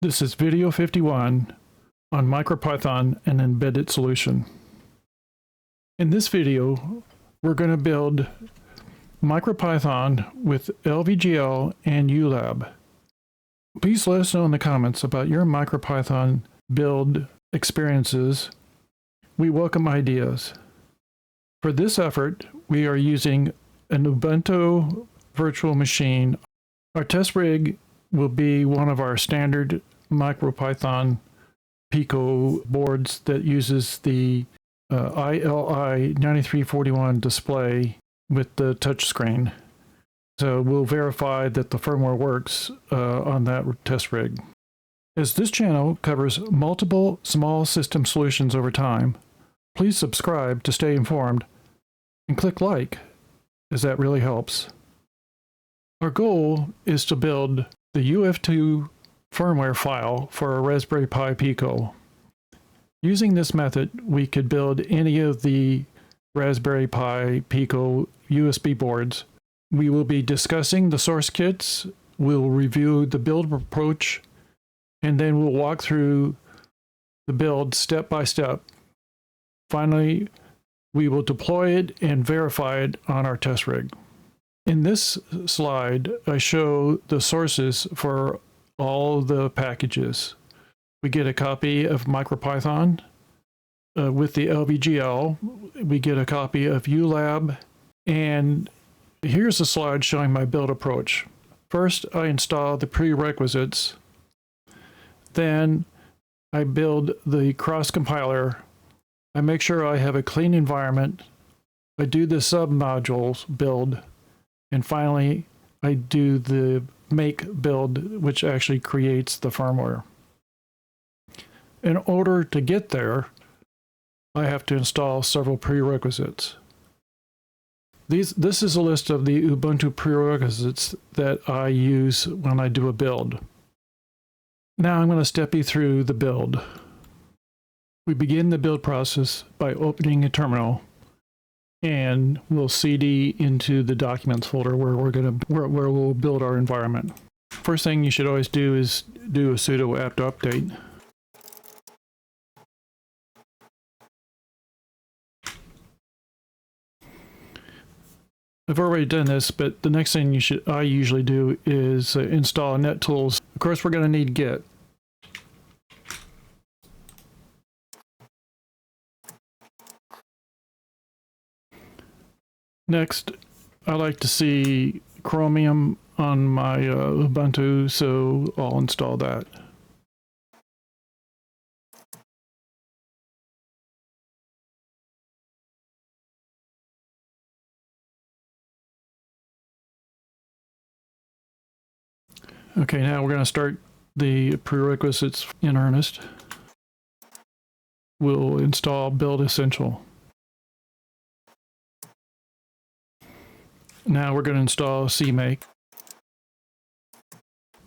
This is video 51 on MicroPython and embedded solution. In this video, we're going to build MicroPython with LVGL and ulab. Please let us know in the comments about your MicroPython build experiences. We welcome ideas. For this effort, we are using an Ubuntu virtual machine. Our test rig will be one of our standard MicroPython Pico boards that uses the ILI 9341 display with the touchscreen. So we'll verify that the firmware works on that test rig. As this channel covers multiple small system solutions over time, please subscribe to stay informed and click like, as that really helps. Our goal is to build the UF2 firmware file for a Raspberry Pi Pico. Using this method, we could build any of the Raspberry Pi Pico USB boards. We will be discussing the source kits, we'll review the build approach, and then we'll walk through the build step by step. Finally, we will deploy it and verify it on our test rig. In this slide, I show the sources for all the packages. We get a copy of MicroPython with the LVGL. We get a copy of ulab. And here's a slide showing my build approach. First, I install the prerequisites. Then I build the cross compiler. I make sure I have a clean environment. I do the sub-modules build. And finally, I do the make build, which actually creates the firmware. In order to get there, I have to install several prerequisites. This is a list of the Ubuntu prerequisites that I use when I do a build. Now I'm going to step you through the build. We begin the build process by opening a terminal, and we'll cd into the documents folder where we'll build our environment. First thing you should always do is do a sudo apt update. I've already done this, but the next thing I usually do is install NetTools. Of course, we're going to need Git. Next, I like to see Chromium on my Ubuntu, so I'll install that. Okay, now we're going to start the prerequisites in earnest. We'll install Build Essential. Now we're going to install CMake.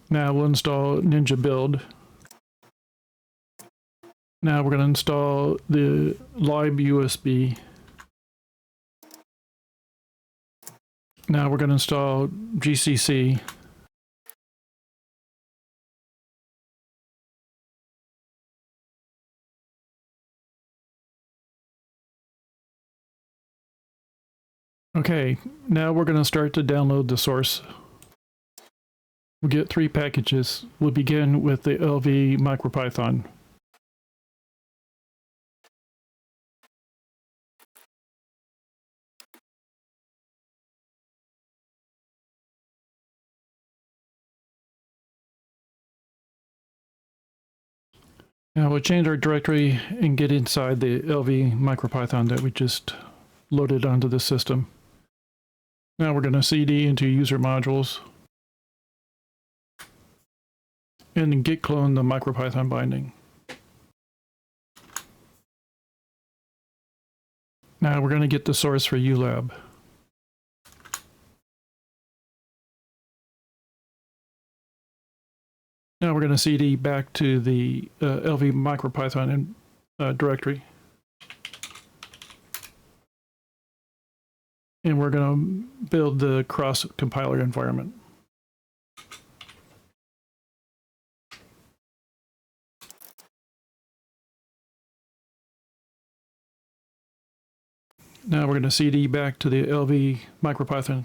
Now we'll install Ninja Build. Now we're going to install the live USB. Now we're going to install GCC. Okay, now we're going to start to download the source. We'll get 3 packages. We'll begin with the LV MicroPython. Now we'll change our directory and get inside the LV MicroPython that we just loaded onto the system. Now we're going to cd into user modules and git clone the MicroPython binding. Now we're going to get the source for ulab. Now we're going to cd back to the LV MicroPython directory. And we're going to build the cross compiler environment. Now we're going to CD back to the LV MicroPython.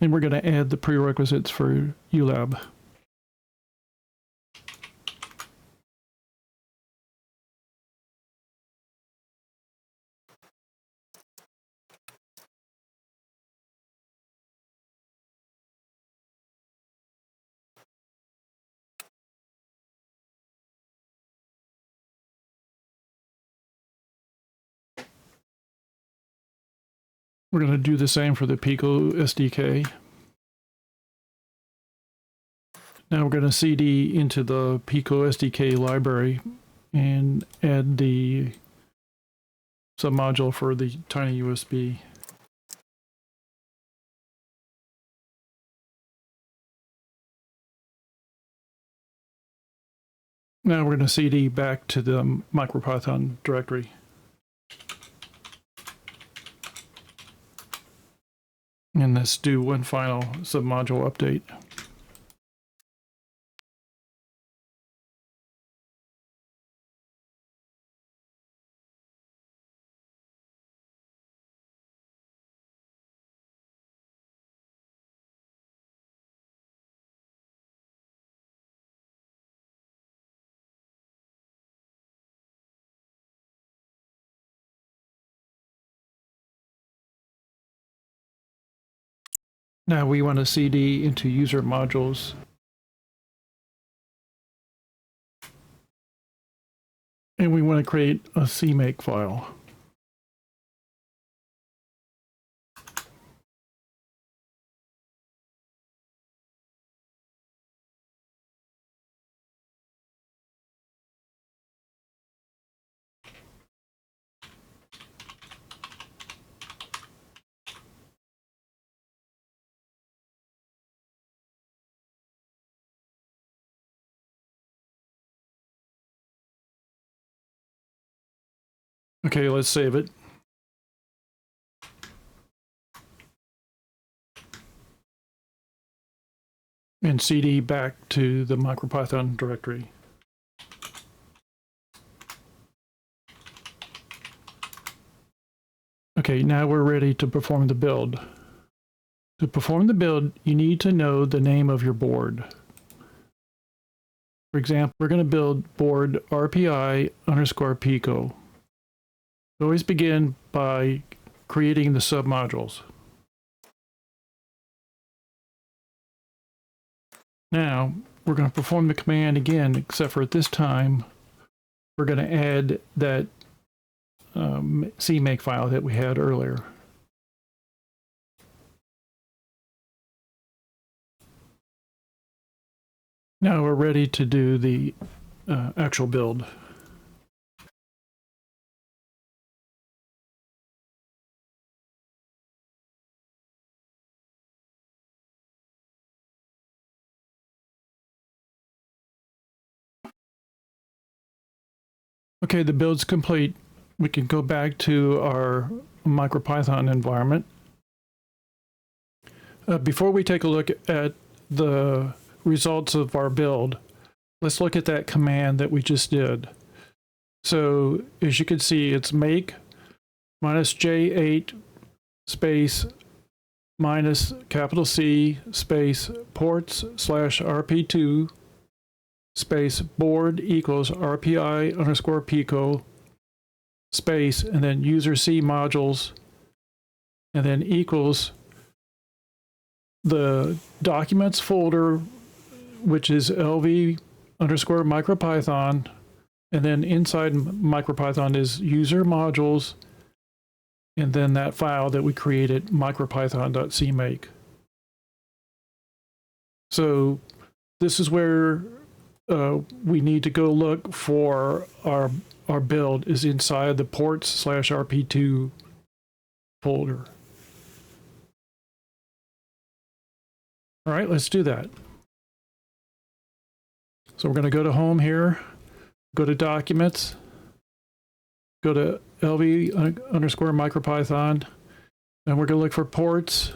And we're going to add the prerequisites for ulab. We're going to do the same for the Pico SDK. Now we're going to CD into the Pico SDK library and add the submodule for the tiny USB. Now we're going to CD back to the MicroPython directory. And let's do one final submodule update. Now we want to CD into user modules. And we want to create a CMake file. Okay, let's save it. And CD back to the MicroPython directory. Okay, now we're ready to perform the build. To perform the build, you need to know the name of your board. For example, we're going to build board RPI_Pico. Always begin by creating the submodules. Now, we're going to perform the command again, except for at this time, we're going to add that CMake file that we had earlier. Now we're ready to do the actual build. Okay, the build's complete. We can go back to our MicroPython environment. Before we take a look at the results of our build, let's look at that command that we just did. So as you can see, it's make -J8 space minus capital C space ports/RP2 space board equals RPI_Pico space, and then user C modules, and then equals the documents folder, which is LV_MicroPython, and then inside MicroPython is user modules, and then that file that we created, micropython.cmake. So this is where we need to go look for our build is inside the ports/RP2 folder. All right, let's do that. So we're going to go to home here, go to documents, go to LV_MicroPython, and we're going to look for ports.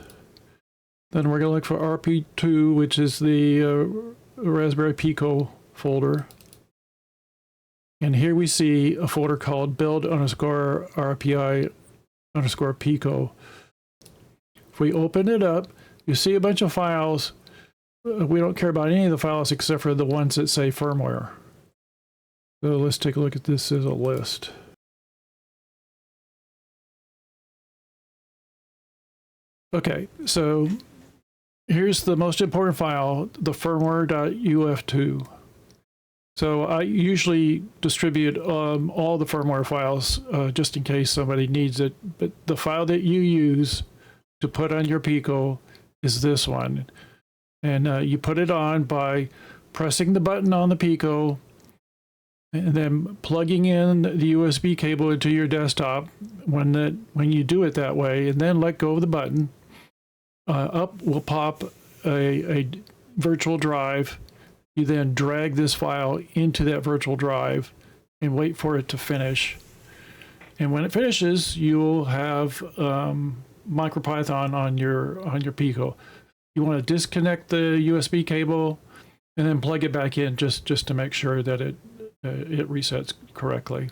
Then we're going to look for RP2, which is the Raspberry Pico folder. And here we see a folder called build_RPI_Pico. If we open it up, you see a bunch of files. We don't care about any of the files except for the ones that say firmware. So let's take a look at this as a list. Okay, so here's the most important file, the firmware.uf2. So I usually distribute all the firmware files just in case somebody needs it. But the file that you use to put on your Pico is this one. And you put it on by pressing the button on the Pico and then plugging in the USB cable into your desktop when you do it that way, and then let go of the button. Up will pop a virtual drive. You then drag this file into that virtual drive and wait for it to finish. And when it finishes, you'll have MicroPython on your Pico. You want to disconnect the USB cable and then plug it back in just to make sure that it resets correctly.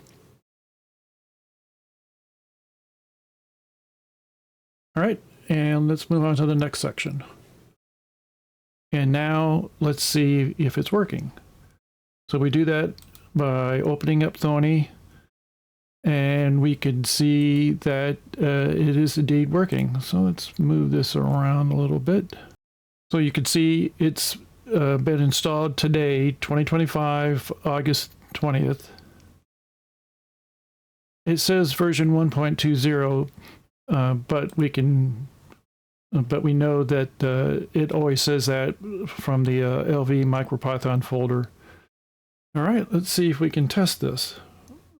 All right, and let's move on to the next section. And now let's see if it's working. So we do that by opening up Thony, and we can see that it is indeed working. So let's move this around a little bit. So you can see it's been installed today, 2025, August 20th. It says version 1.20, but we know that it always says that from the LV MicroPython folder. All right, let's see if we can test this.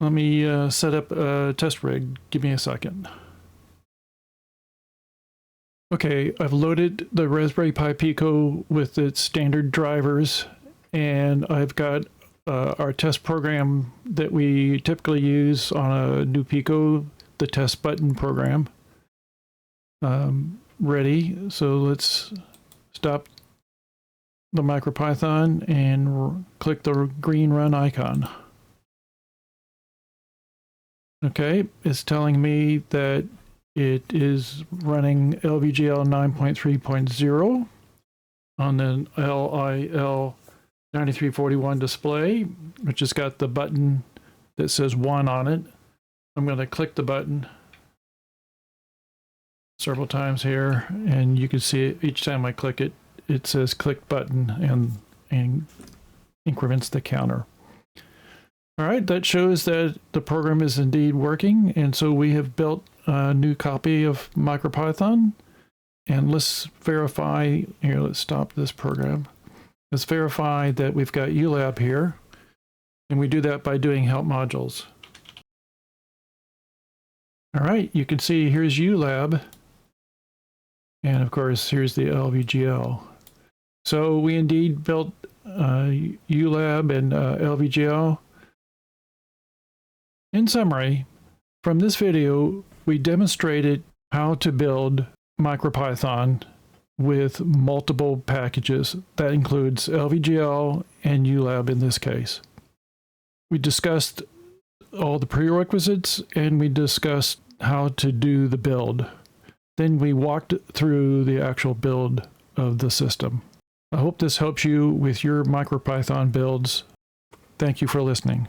Let me set up a test rig. Give me a second. Okay, I've loaded the Raspberry Pi Pico with its standard drivers, and I've got our test program that we typically use on a new Pico, the test button program, ready. So let's stop the MicroPython and click the green run icon. Okay, it's telling me that it is running LVGL 9.3.0 on the LIL9341 display, which has got the button that says 1 on it. I'm going to click the button several times here, and you can see each time I click it, it says click button and increments the counter. All right, that shows that the program is indeed working, and so we have built a new copy of MicroPython. And let's verify here. Let's stop this program. Let's verify that we've got ulab here, and we do that by doing help modules. All right, you can see here's ulab, and of course here's the LVGL. So we indeed built ulab and LVGL. In summary, from this video, we demonstrated how to build MicroPython with multiple packages. That includes LVGL and ulab in this case. We discussed all the prerequisites, and we discussed how to do the build. Then we walked through the actual build of the system. I hope this helps you with your MicroPython builds. Thank you for listening.